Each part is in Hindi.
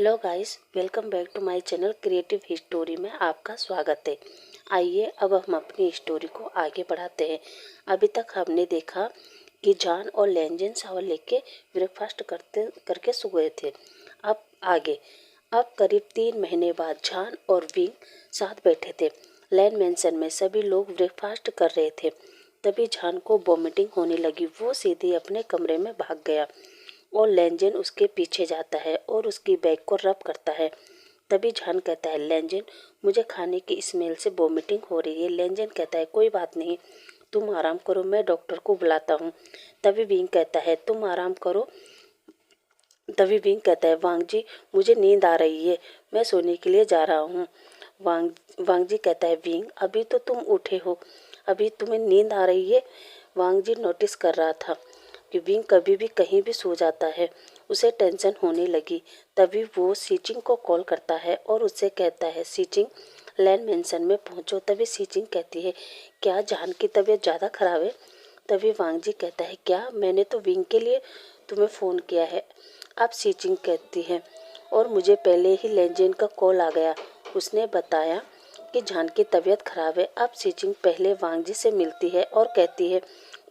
Hello guys, welcome back to my channel creative history में आपका स्वागत है। आइए अब हम अपनी स्टोरी को आगे बढ़ाते हैं। अभी तक हमने देखा कि जॉन और लेंजन शावर लेके ब्रेकफास्ट करके सो गए थे। अब आगे, अब करीब 3 महीने बाद जॉन और विंग साथ बैठे थे। लैन मैंसन में सभी लोग ब्रेकफास्ट कर रहे थे। तभी जॉन को वॉमिटिंग होने लगी। वो सीधे अपने कमरे में भाग गया और लेंजन उसके पीछे जाता है और उसकी बैग को रब करता है। तभी जॉन कहता है, लेंजन, मुझे खाने की स्मेल से वॉमिटिंग हो रही है। लेंजन कहता है, कोई बात नहीं, तुम आराम करो, मैं डॉक्टर को बुलाता हूँ। तभी विंग कहता है, तुम आराम करो। तभी विंग कहता है, वांग जी, मुझे नींद आ रही है, मैं सोने के लिए जा रहा हूँ। वांग जी कहता है, विंग, अभी तो तुम उठे हो, अभी तुम्हें नींद आ रही है। वांग जी नोटिस कर रहा था कि विंग कभी भी कहीं भी सो जाता है। उसे टेंशन होने लगी। तभी वो सीचिंग को कॉल करता है और उससे कहता है, सीचिंग, लैन मेंशन में पहुंचो। तभी सीचिंग कहती है, क्या जॉन की तबीयत ज़्यादा खराब है? तभी वांग जी कहता है, क्या? मैंने तो विंग के लिए तुम्हें फ़ोन किया है। अब सीचिंग कहती है, और मुझे पहले ही लेंजेन का कॉल आ गया, उसने बताया कि जॉन की तबीयत खराब है। अब सीचिंग पहले वांग जी से मिलती है और कहती है,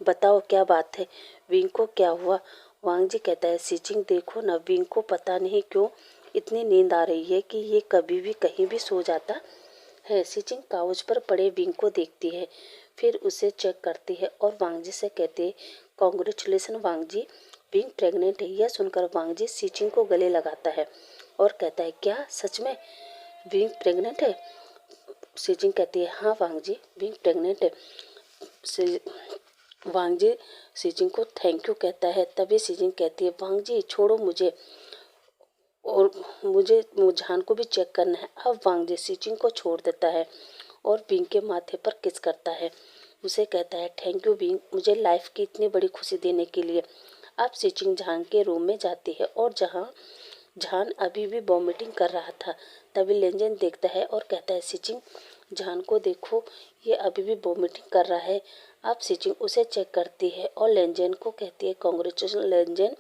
बताओ क्या बात है, विंग को क्या हुआ? वांग जी कहता है, सीचिंग, देखो ना, विंग को पता नहीं क्यों इतनी नींद आ रही है कि ये कभी भी कहीं भी सो जाता है। सीचिंग काउच पर पड़े विंग को देखती है, फिर उसे चेक करती है और वांग जी से कहती है, कॉन्ग्रेचुलेसन वांग जी, विंग प्रेग्नेंट है। यह सुनकर वांग जी सीचिंग को गले लगाता है और कहता है, क्या सच में विंग प्रेग्नेंट है? सीचिंग कहती है, हाँ वांग जी, विंग प्रेग्नेंट है। वांग जी सीचिंग को थैंक यू कहता है। तभी सीचिंग कहती है, वांग जी छोड़ो मुझे, और मुझे जॉन को भी चेक करना है। अब वांग जी सीचिंग को छोड़ देता है और विंग के माथे पर किस करता है। उसे कहता है, थैंक यू विंग, मुझे लाइफ की इतनी बड़ी खुशी देने के लिए। अब सीचिंग जॉन के रूम में जाती है और जहाँ जॉन अभी भी वॉमिटिंग कर रहा था। तभी लेंजन देखता है और कहता है, सीचिंग, जॉन को देखो, ये अभी भी वॉमिटिंग कर रहा है। अब सीचिंग उसे चेक करती है और लेंजन को कहती है, कॉन्ग्रेचुलेशन लेंजन,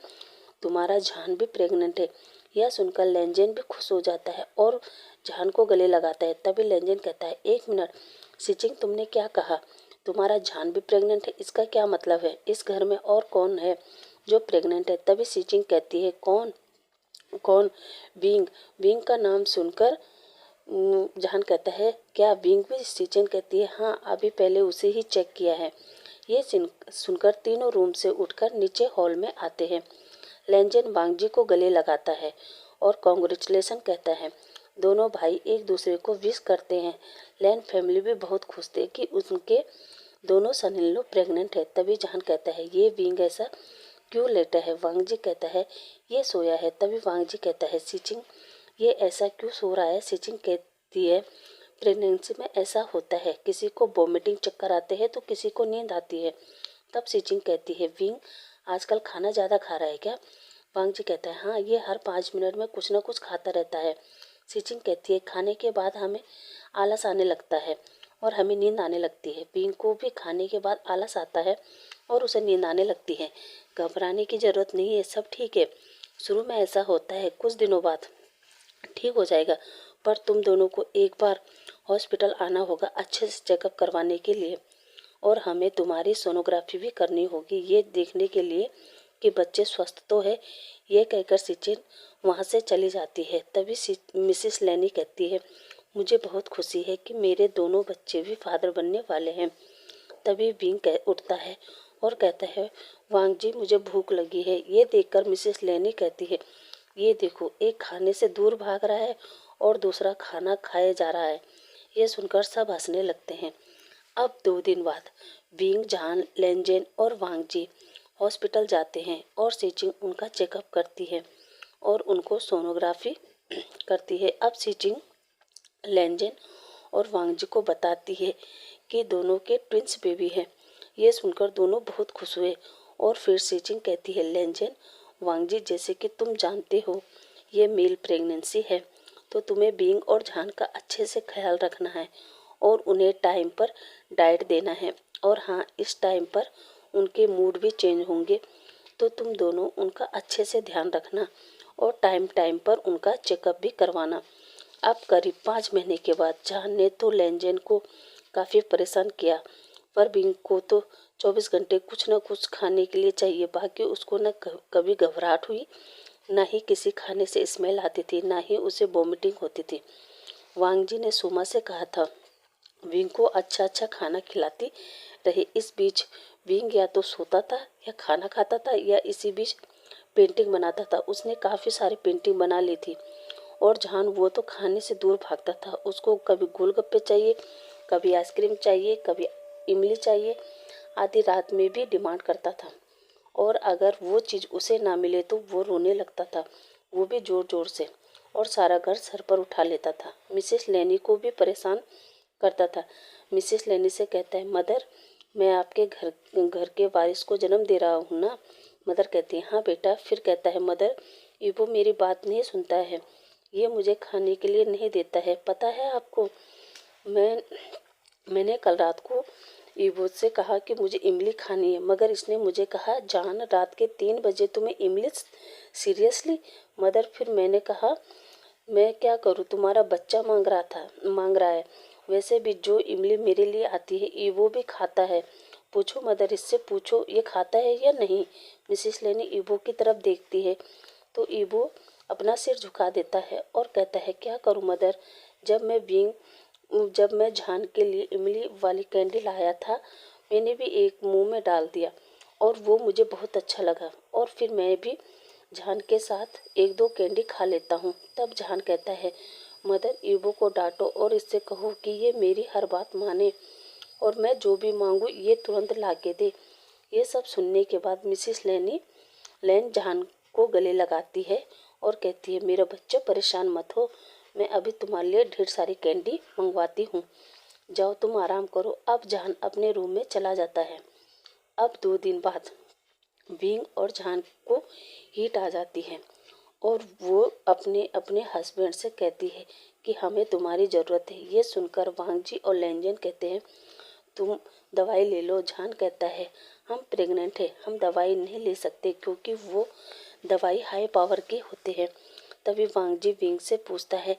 तुम्हारा जॉन भी प्रेग्नेंट है। यह सुनकर लेंजन भी खुश हो जाता है और जॉन को गले लगाता है। तभी लेंजन कहता है, एक मिनट, सीचिंग, तुमने क्या कहा? तुम्हारा जॉन भी प्रेग्नेंट है? इसका क्या मतलब है? इस घर में और कौन है जो प्रेग्नेंट है? तभी सीचिंग कहती है, कौन कौन? विंग। विंग का नाम सुनकर जॉन कहता है, क्या विंग भी? सीचिंग कहती है, हाँ, अभी पहले उसे ही चेक किया है। ये सुनकर तीनों रूम से उठकर नीचे हॉल में आते हैं। लेंजन वांग जी को गले लगाता है और कॉन्ग्रेचुलेशन कहता है। दोनों भाई एक दूसरे को विश करते हैं। लैन फैमिली भी बहुत खुश थे कि उनके दोनों सन इन लॉ प्रेग्नेंट है। तभी जॉन कहता है, ये विंग ऐसा क्यों लेटा है? वांग जी कहता है, ये सोया है। तभी वांग जी कहता है, सीचिंग, ये ऐसा क्यों सो रहा है? सीचिंग कहती है, प्रेगनेंसी में ऐसा होता है, किसी को वॉमिटिंग चक्कर आते हैं तो किसी को नींद आती है। तब सीचिंग कहती है, विंग आजकल खाना ज़्यादा खा रहा है क्या? वांग जी कहता है, हाँ, ये हर 5 मिनट में कुछ ना कुछ खाता रहता है। सीचिंग कहती है, खाने के बाद हमें आलस आने लगता है और हमें नींद आने लगती है। विंग को भी खाने के बाद आलस आता है और उसे नींद आने लगती है। घबराने की ज़रूरत नहीं है, सब ठीक है। शुरू में ऐसा होता है, कुछ दिनों बाद ठीक हो जाएगा। पर तुम दोनों को एक बार हॉस्पिटल आना होगा अच्छे से चेकअप करवाने के लिए, और हमें तुम्हारी सोनोग्राफी भी करनी होगी, ये देखने के लिए कि बच्चे स्वस्थ तो है। ये कहकर सीचिन वहाँ से चली जाती है। तभी मिसिस लेनी कहती है, मुझे बहुत खुशी है कि मेरे दोनों बच्चे भी फादर बनने वाले हैं। तभी विंग उठता है और कहता है, वांग जी, मुझे भूख लगी है। ये देखकर मिसेस लेनी कहती है, ये देखो, एक खाने से दूर भाग रहा है और दूसरा खाना खाए जा रहा है। ये सुनकर सब हंसने लगते हैं। अब 2 दिन बाद विंग, जॉन, लेंजेन और वांग जी हॉस्पिटल जाते हैं और सीचिंग उनका चेकअप करती है और उनको सोनोग्राफी करती है। अब सीचिंग लेंजेन और वांग जी को बताती है कि दोनों के ट्विंस बेबी हैं। ये सुनकर दोनों बहुत खुश हुए और फिर सीचिंग कहती है, लेंजेन, वांग जी, जैसे कि तुम जानते हो ये मेल प्रेगनेंसी है, तो तुम्हें बिंग और जान का अच्छे से ख्याल रखना है और उन्हें टाइम पर डाइट देना है। और हाँ, इस टाइम पर उनके मूड भी चेंज होंगे, तो तुम दोनों उनका अच्छे से ध्यान रखना और टाइम टाइम पर उनका चेकअप भी करवाना। अब करीब 5 महीने के बाद जान ने तो लेनजेन को काफ़ी परेशान किया, पर बिंग को तो 24 घंटे कुछ न कुछ खाने के लिए चाहिए। बाकी उसको न कभी घबराहट हुई, ना ही किसी खाने से स्मेल आती थी, ना ही उसे वॉमिटिंग होती थी। वांग जी ने सुमा से कहा था विंग को अच्छा अच्छा खाना खिलाती रही। इस बीच विंग या तो सोता था या खाना खाता था या इसी बीच पेंटिंग बनाता था। उसने काफ़ी सारी पेंटिंग बना ली थी और जहान वो तो खाने से दूर भागता था। उसको कभी गोलगप्पे चाहिए, कभी आइसक्रीम चाहिए, कभी इमली चाहिए। आधी रात में भी डिमांड करता था और अगर वो चीज़ उसे ना मिले तो वो रोने लगता था, वो भी ज़ोर ज़ोर से, और सारा घर सर पर उठा लेता था। मिसेस लेनी को भी परेशान करता था। मिसेस लेनी से कहता है, मदर मैं आपके घर के वारिस को जन्म दे रहा हूँ ना। मदर कहती है, हाँ बेटा। फिर कहता है, मदर इबो मेरी बात नहीं सुनता है, ये मुझे खाने के लिए नहीं देता है। पता है आपको, मैंने कल रात को इबो से कहा कि मुझे इमली खानी है, मगर इसने मुझे कहा जान रात के 3 बजे तुम्हें इमली? Seriously mother? फिर मैंने कहा मैं क्या करूं, तुम्हारा बच्चा मांग रहा है। वैसे भी जो इमली मेरे लिए आती है ये वो भी खाता है। पूछो मदर, इससे पूछो ये खाता है या नहीं। मिसेस लेनी ईबो की तरफ देखती है तो ईबो अपना सिर झुका देता है और कहता है, क्या करूं मदर, जब मैं जान के लिए इमली वाली कैंडी लाया था, मैंने भी एक मुंह में डाल दिया और वो मुझे बहुत अच्छा लगा, और फिर मैं भी जान के साथ 1-2 कैंडी खा लेता हूँ। तब जान कहता है, मदर ईबो को डांटो और इससे कहो कि ये मेरी हर बात माने और मैं जो भी मांगू ये तुरंत ला के दे। ये सब सुनने के बाद मिसेस लैन जान को गले लगाती है और कहती है, मेरा बच्चा परेशान मत हो, मैं अभी तुम्हारे लिए ढेर सारी कैंडी मंगवाती हूँ, जाओ तुम आराम करो। अब जान अपने रूम में चला जाता है। अब 2 दिन बाद विंग और जान को हीट आ जाती है और वो अपने अपने हस्बैंड से कहती है कि हमें तुम्हारी ज़रूरत है। ये सुनकर वांग जी और लेंजन कहते हैं, तुम दवाई ले लो। जान कहता है, हम प्रेग्नेंट हैं, हम दवाई नहीं ले सकते क्योंकि वो दवाई हाई पावर की होती है। तभी वांग जी विंग से पूछता है,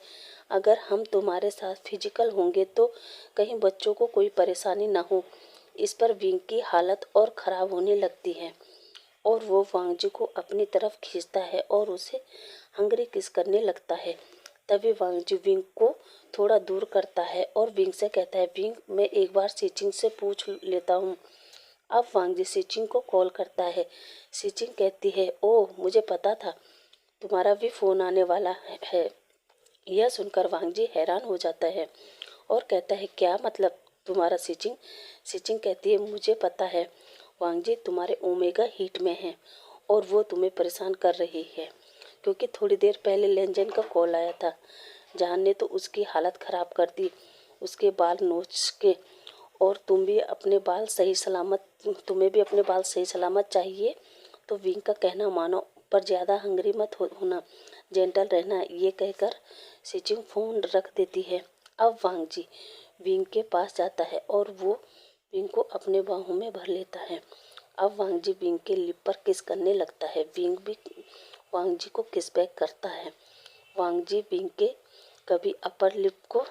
अगर हम तुम्हारे साथ फिजिकल होंगे तो कहीं बच्चों को कोई परेशानी ना हो। इस पर विंग की हालत और ख़राब होने लगती है और वो वांग जी को अपनी तरफ खींचता है और उसे हंगरी किस करने लगता है। तभी वांग जी विंग को थोड़ा दूर करता है और विंग से कहता है, विंग मैं एक बार सीचिंग से पूछ लेता हूँ। अब वांग जी सीचिंग को कॉल करता है। सीचिंग कहती है, ओह मुझे पता था तुम्हारा भी फ़ोन आने वाला है। यह सुनकर वांग जी हैरान हो जाता है और कहता है, क्या मतलब तुम्हारा? सीचिंग सीचिंग कहती है, मुझे पता है वांग जी, तुम्हारे ओमेगा हीट में है और वो तुम्हें परेशान कर रही है क्योंकि थोड़ी देर पहले लेंजन का कॉल आया था। जान ने तो उसकी हालत ख़राब कर दी, उसके बाल नोच के, और तुम्हें भी अपने बाल सही सलामत चाहिए तो विंग का कहना मानो, पर ज़्यादा हंगरी मत होना, जेंटल रहना। ये कहकर सीचिंग फ़ोन रख देती है। अब वांग जी विंग के पास जाता है और वो विंग को अपने बाहों में भर लेता है। अब वांग जी विंग के लिप पर किस करने लगता है। विंग भी वांग जी को किस बैक करता है। वांग जी विंग के कभी अपर लिप को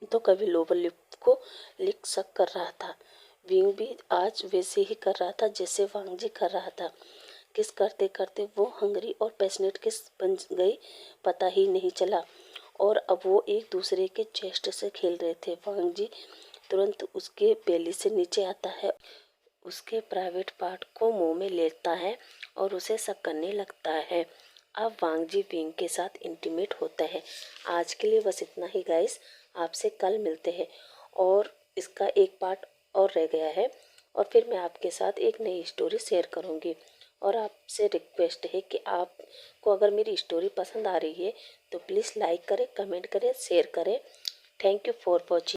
तो कभी लोअर लिप को लिक सक कर रहा था। विंग भी आज वैसे ही कर रहा था जैसे वांग जी कर रहा था। किस करते करते वो हंगरी और पैशनेट किस बन गई पता ही नहीं चला और अब वो एक दूसरे के चेस्ट से खेल रहे थे। वांग जी तुरंत उसके बेली से नीचे आता है, उसके प्राइवेट पार्ट को मुंह में लेता है और उसे सक करने लगता है। अब वांग जी विंग के साथ इंटीमेट होता है। आज के लिए बस इतना ही गाइस, आपसे कल मिलते हैं और इसका एक पार्ट और रह गया है और फिर मैं आपके साथ एक नई स्टोरी शेयर करूँगी। और आपसे रिक्वेस्ट है कि आपको अगर मेरी स्टोरी पसंद आ रही है तो प्लीज़ लाइक करें, कमेंट करें, शेयर करें। Thank you for watching.